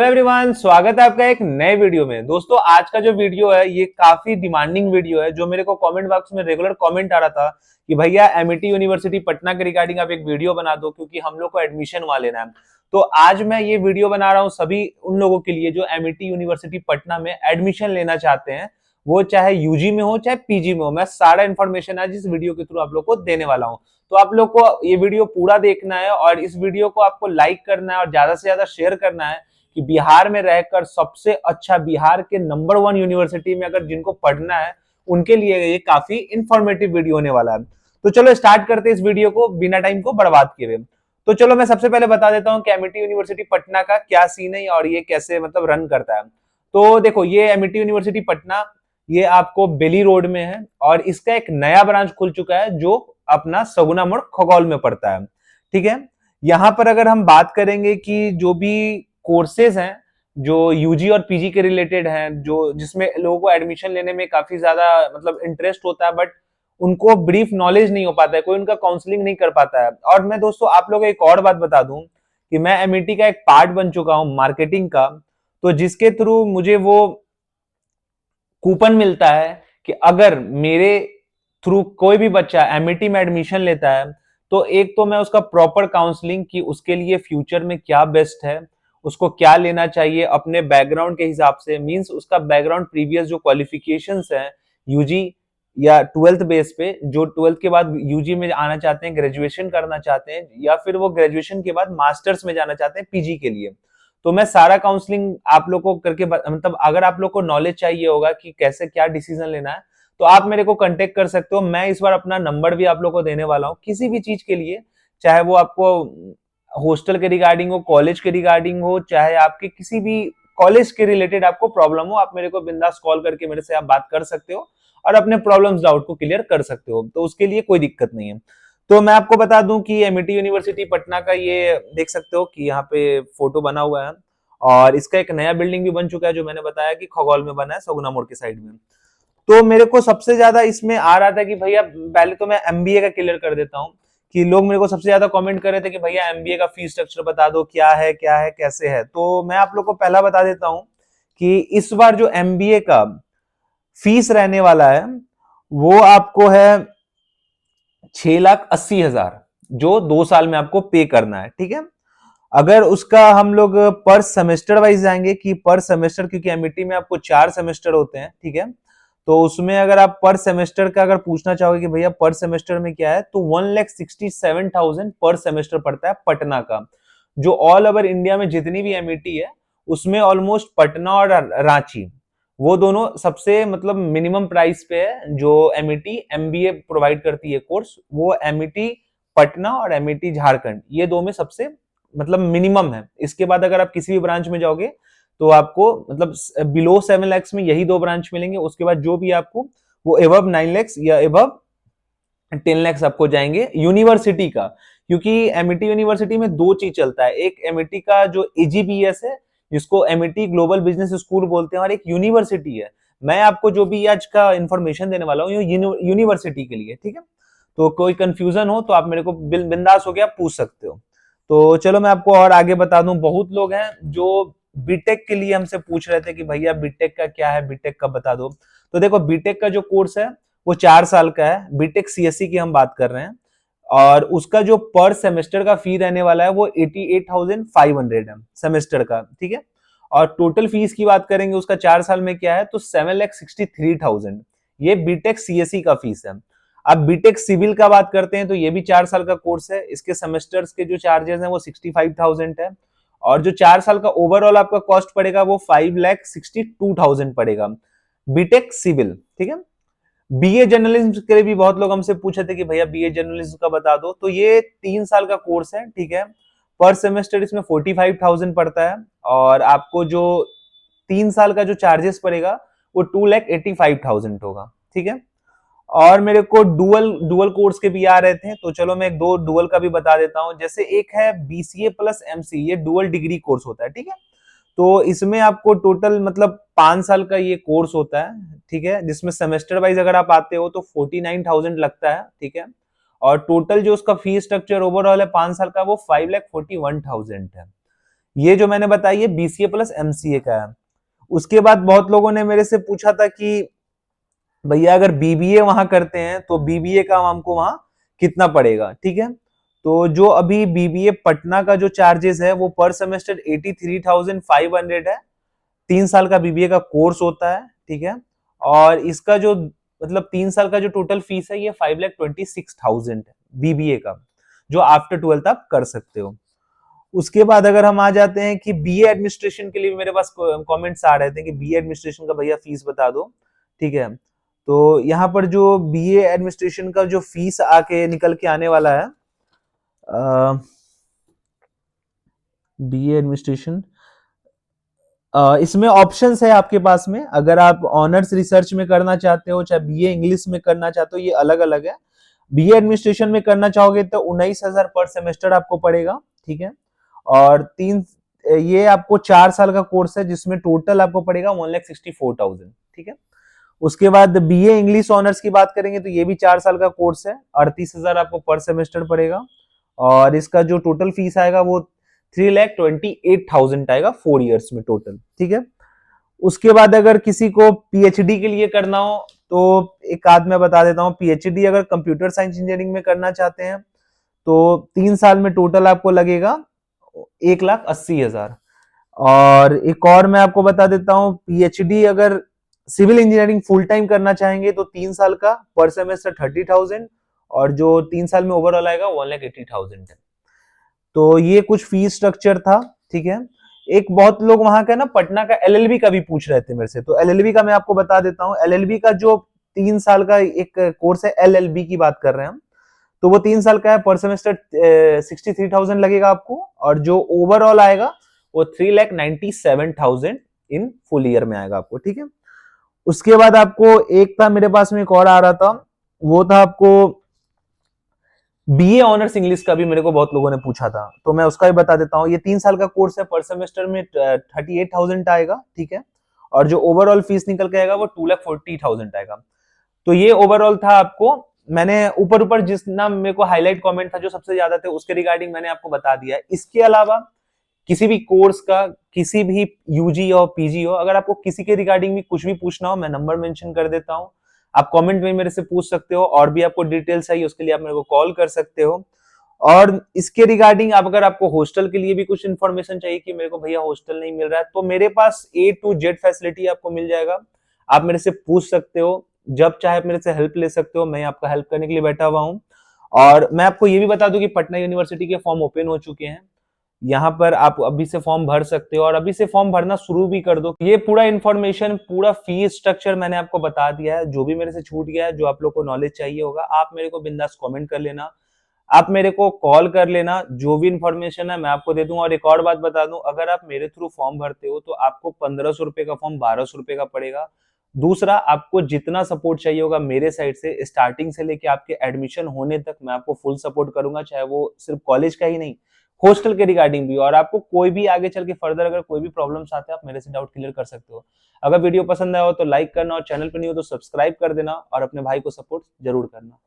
Everyone, स्वागत है आपका एक नए वीडियो में। दोस्तों, आज का जो वीडियो है ये काफी डिमांडिंग वीडियो है। जो मेरे को कमेंट बॉक्स में रेगुलर कमेंट आ रहा था कि भैया एमिटी यूनिवर्सिटी पटना के रिगार्डिंग आप एक वीडियो बना दो, क्योंकि हम लोग को एडमिशन वहां लेना है। तो आज मैं ये वीडियो बना रहा हूँ सभी उन लोगों के लिए जो एमिटी यूनिवर्सिटी पटना में एडमिशन लेना चाहते हैं, वो चाहे यूजी में हो चाहे पीजी में हो। मैं सारा इन्फॉर्मेशन आज इस वीडियो के थ्रू आप लोग को देने वाला हूँ। तो आप लोग को ये वीडियो पूरा देखना है और इस वीडियो को आपको लाइक करना है और ज्यादा से ज्यादा शेयर करना है कि बिहार में रहकर सबसे अच्छा, बिहार के नंबर 1 यूनिवर्सिटी में अगर जिनको पढ़ना है उनके लिए ये काफी इंफॉर्मेटिव वीडियो होने वाला है। तो चलो स्टार्ट करते हैं इस वीडियो को बिना टाइम को बर्बाद किए हुए। तो चलो मैं सबसे पहले बता देता हूं कि एमिटी यूनिवर्सिटी पटना का क्या सीन है और ये कैसे मतलब रन करता है। तो देखो, ये एमिटी यूनिवर्सिटी पटना ये आपको बेली रोड में है और इसका एक नया ब्रांच खुल चुका है जो अपना सगुना मोड़ खगौल में पड़ता है। ठीक है, यहां पर अगर हम बात करेंगे कि जो भी कोर्सेज हैं जो यूजी और पीजी के रिलेटेड हैं, जो जिसमें लोगों को एडमिशन लेने में काफी ज्यादा मतलब इंटरेस्ट होता है, बट उनको ब्रीफ नॉलेज नहीं हो पाता है, कोई उनका काउंसलिंग नहीं कर पाता है। और मैं दोस्तों आप लोगों को एक और बात बता दूं कि मैं एमईटी का एक पार्ट बन चुका हूं मार्केटिंग का, तो जिसके थ्रू मुझे वो कूपन मिलता है कि अगर मेरे थ्रू कोई भी बच्चा एमईटी में एडमिशन लेता है तो एक तो मैं उसका प्रॉपर काउंसलिंग कि उसके लिए फ्यूचर में क्या बेस्ट है, उसको क्या लेना चाहिए अपने बैकग्राउंड के हिसाब से, मींस उसका बैकग्राउंड प्रीवियस जो क्वालिफिकेशंस हैं यूजी या ट्वेल्थ बेस पे, जो ट्वेल्थ के बाद यूजी में आना चाहते हैं, ग्रेजुएशन करना चाहते हैं, या फिर वो ग्रेजुएशन के बाद मास्टर्स में जाना चाहते हैं पीजी के लिए। तो मैं सारा काउंसलिंग आप लोग को करके मतलब अगर आप लोग को नॉलेज चाहिए होगा कि कैसे क्या डिसीजन लेना है तो आप मेरे को कांटेक्ट कर सकते हो। मैं इस बार अपना नंबर भी आप लोग को देने वाला हूँ किसी भी चीज के लिए, चाहे वो आपको हॉस्टल के रिगार्डिंग हो, कॉलेज के रिगार्डिंग हो, चाहे आपके किसी भी कॉलेज के रिलेटेड आपको प्रॉब्लम हो, आप मेरे को बिंदास कॉल करके मेरे से आप बात कर सकते हो और अपने प्रॉब्लम्स डाउट को क्लियर कर सकते हो। तो उसके लिए कोई दिक्कत नहीं है। तो मैं आपको बता दूं कि एमिटी यूनिवर्सिटी पटना का ये देख सकते हो कि यहाँ पे फोटो बना हुआ है और इसका एक नया बिल्डिंग भी बन चुका है जो मैंने बताया कि खगौल में बना है, सगुना मोड़ के साइड में। तो मेरे को सबसे ज्यादा इसमें आ रहा था कि भैया पहले तो मैं एमबीए का क्लियर कर देता हूँ कि लोग मेरे को सबसे ज्यादा कमेंट कर रहे थे कि भैया एमबीए का फीस स्ट्रक्चर बता दो, क्या है कैसे है। तो मैं आप लोग को पहला बता देता हूँ कि इस बार जो एमबीए का फीस रहने वाला है वो आपको है 6,80,000, जो 2 साल में आपको पे करना है। ठीक है, अगर उसका हम लोग पर सेमेस्टर वाइज जाएंगे कि पर सेमेस्टर, क्योंकि एमईटी में आपको 4 सेमेस्टर होते हैं। ठीक है, तो उसमें अगर आप पर सेमेस्टर का अगर पूछना चाहोगे कि भैया पर सेमेस्टर में क्या है, तो 1,67,000 पर सेमेस्टर पड़ता है पटना का। जो ऑल ओवर इंडिया में जितनी भी एमईटी है उसमें ऑलमोस्ट पटना और रांची वो दोनों सबसे मतलब मिनिमम प्राइस पे है। जो एमईटी एमबीए प्रोवाइड करती है कोर्स, वो एमईटी पटना और एमईटी झारखंड, ये दो में सबसे मतलब मिनिमम है। इसके बाद अगर आप किसी भी ब्रांच में जाओगे तो आपको मतलब बिलो 7 लाख में यही दो ब्रांच मिलेंगे। उसके बाद जो भी आपको वो एबव 9 लाख या एबव 10 लाख आपको जाएंगे यूनिवर्सिटी का, क्योंकि एमईटी यूनिवर्सिटी में दो चीज चलता है। एक एमईटी का जो एजीबीएस है जिसको एमईटी ग्लोबल बिजनेस स्कूल बोलते हैं, और एक यूनिवर्सिटी है। मैं आपको जो भी आज का इंफॉर्मेशन देने वाला हूँ यूनिवर्सिटी के लिए। ठीक है, तो कोई कंफ्यूजन हो तो आप मेरे को बिंदास हो गया पूछ सकते हो। तो चलो मैं आपको और आगे बता दूं, बहुत लोग हैं जो बीटेक के लिए हमसे पूछ रहे थे कि भैया बीटेक का क्या है, बीटेक का बता दो। तो देखो, बीटेक का जो कोर्स है वो 4 साल का है। बीटेक सीएससी की हम बात कर रहे हैं और उसका जो पर सेमेस्टर का फी रहने वाला है वो 88,500 है सेमेस्टर का। ठीक है, और टोटल फीस की बात करेंगे उसका 4 साल में क्या है तो 7,63,000, ये बीटेक सीएससी का फीस है। अब बीटेक सिविल का बात करते हैं तो ये भी 4 साल का कोर्स है। इसके सेमेस्टर्स के जो चार्जेस हैं वो 65,000 है और जो 4 साल का ओवरऑल आपका कॉस्ट पड़ेगा वो 5,62,000 पड़ेगा बीटेक सिविल। ठीक है, बीए जर्नलिज्म के लिए भी बहुत लोग हमसे पूछे थे कि भैया बीए जर्नलिज्म का बता दो। तो ये 3 साल का कोर्स है। ठीक है, पर सेमेस्टर इसमें 45,000 पड़ता है और आपको जो 3 साल का जो चार्जेस पड़ेगा वो 2,85,000 होगा। ठीक है, और मेरे को डुअल डुअल कोर्स के भी आ रहे थे, तो चलो मैं एक दो डुअल का भी बता देता हूं। जैसे एक है बीसीए प्लस एमसी, ये डुअल डिग्री कोर्स होता है। ठीक है, तो इसमें आपको टोटल मतलब 5 साल का ये कोर्स होता है। ठीक है, जिसमें सेमेस्टर वाइज अगर आप आते हो तो 49,000 लगता है। ठीक है, और टोटल जो उसका फीस स्ट्रक्चर ओवरऑल है 5 साल का वो 5,41,000 है। ये जो मैंने बताई है बीसीए प्लस एमसीए का है। उसके बाद बहुत लोगों ने मेरे से पूछा था कि भैया अगर बीबीए वहां करते हैं तो बीबीए का हमको वहां कितना पड़ेगा, ठीक है। तो जो अभी बीबीए पटना का जो चार्जेस है वो पर सेमेस्टर 83,500 है। 3 साल का बीबीए का कोर्स होता है, ठीक है। और इसका जो मतलब 3 साल का जो टोटल फीस है ये 5,26,000 है बीबीए का, जो आफ्टर 12th आप कर सकते हो। उसके बाद अगर हम आ जाते हैं कि बीए एडमिनिस्ट्रेशन के लिए मेरे पास कमेंट्स आ रहे थे कि बीए एडमिनिस्ट्रेशन का भैया फीस बता दो, ठीक है। तो यहाँ पर जो बीए एडमिनिस्ट्रेशन का जो फीस आके निकल के आने वाला है, बीए एडमिनिस्ट्रेशन, इसमें ऑप्शंस है आपके पास में। अगर आप ऑनर्स रिसर्च में करना चाहते हो, चाहे बीए इंग्लिश में करना चाहते हो, ये अलग अलग है। बीए एडमिनिस्ट्रेशन में करना चाहोगे तो 19,000 पर सेमेस्टर आपको पड़ेगा, ठीक है। और ये आपको 4 साल का कोर्स है जिसमें टोटल आपको पड़ेगा 1,64,000, ठीक है। उसके बाद बीए इंग्लिश ऑनर्स की बात करेंगे तो ये भी 4 साल का कोर्स है, 38,000 आपको पर सेमेस्टर पड़ेगा। और इसका जो टोटल फीस आएगा वो 3,28,000 आएगा 4 ईयर्स में टोटल, ठीक है। उसके बाद अगर किसी को पीएचडी के लिए करना हो तो एक आध मैं बता देता हूँ। पीएचडी अगर कंप्यूटर साइंस इंजीनियरिंग में करना चाहते हैं तो 3 साल में टोटल आपको लगेगा 1,80,000। और एक और मैं आपको बता देता हूँ, पीएचडी अगर सिविल इंजीनियरिंग फुल टाइम करना चाहेंगे तो 3 साल का पर सेमेस्टर 30,000, और जो 3 साल में ओवरऑल आएगा 1,80,000 है। तो ये कुछ फीस स्ट्रक्चर था, ठीक है। एक बहुत लोग वहां का ना पटना का एलएलबी का भी पूछ रहे थे मेरे से, तो एलएलबी का मैं आपको बता देता हूँ। एलएलबी का जो 3 साल का एक कोर्स है, एलएलबी की बात कर रहे हैं हम, तो वो 3 साल का है। पर सेमेस्टर 63,000 लगेगा आपको, और जो ओवरऑल आएगा वो 3,97,000 इन फुल ईयर में आएगा आपको, ठीक है। उसके बाद आपको एक था मेरे पास में, एक और आ रहा था, वो था आपको बीए ऑनर्स इंग्लिश का भी मेरे को बहुत लोगों ने पूछा था, तो मैं उसका भी बता देता हूँ। ये 3 साल का कोर्स है, पर सेमेस्टर में 38,000 आएगा, ठीक है। और जो ओवरऑल फीस निकल के आएगा वो 2,40,000 आएगा। तो ये ओवरऑल था। आपको मैंने ऊपर ऊपर जिस ना मेरे को हाईलाइट कमेंट था जो सबसे ज्यादा थे उसके रिगार्डिंग मैंने आपको बता दिया है। इसके अलावा किसी भी कोर्स का, किसी भी यूजी हो पीजी हो, अगर आपको किसी के रिगार्डिंग भी कुछ भी पूछना हो, मैं नंबर मेंशन कर देता हूँ, आप कमेंट में मेरे से पूछ सकते हो। और भी आपको डिटेल्स चाहिए उसके लिए आप मेरे को कॉल कर सकते हो। और इसके रिगार्डिंग आप अगर आपको हॉस्टल के लिए भी कुछ इन्फॉर्मेशन चाहिए कि मेरे को भैया हॉस्टल नहीं मिल रहा है, तो मेरे पास A to Z फैसिलिटी आपको मिल जाएगा। आप मेरे से पूछ सकते हो, जब चाहे मेरे से हेल्प ले सकते हो, मैं आपका हेल्प करने के लिए बैठा हुआ हूँ। और मैं आपको ये भी बता दूं कि पटना यूनिवर्सिटी के फॉर्म ओपन हो चुके हैं। यहाँ पर आप अभी से फॉर्म भर सकते हो, और अभी से फॉर्म भरना शुरू भी कर दो। ये पूरा इन्फॉर्मेशन, पूरा फीस स्ट्रक्चर मैंने आपको बता दिया है। जो भी मेरे से छूट गया है, जो आप लोग को नॉलेज चाहिए होगा, आप मेरे को बिंदास कमेंट कर लेना, आप मेरे को कॉल कर लेना, जो भी इन्फॉर्मेशन है मैं आपको दे दूंगा। और एक और बात बता दूं, अगर आप मेरे थ्रू फॉर्म भरते हो तो आपको 1,500 रुपए का फॉर्म 1,200 रुपए का पड़ेगा। दूसरा, आपको जितना सपोर्ट चाहिए होगा मेरे साइड से, स्टार्टिंग से लेके आपके एडमिशन होने तक मैं आपको फुल सपोर्ट करूंगा, चाहे वो सिर्फ कॉलेज का ही नहीं, हॉस्टल के रिगार्डिंग भी। और आपको कोई भी आगे चल के फर्दर अगर कोई भी प्रॉब्लम्स आते हैं, आप मेरे से डाउट क्लियर कर सकते हो। अगर वीडियो पसंद आया हो तो लाइक करना, और चैनल पर नहीं हो तो सब्सक्राइब कर देना, और अपने भाई को सपोर्ट जरूर करना।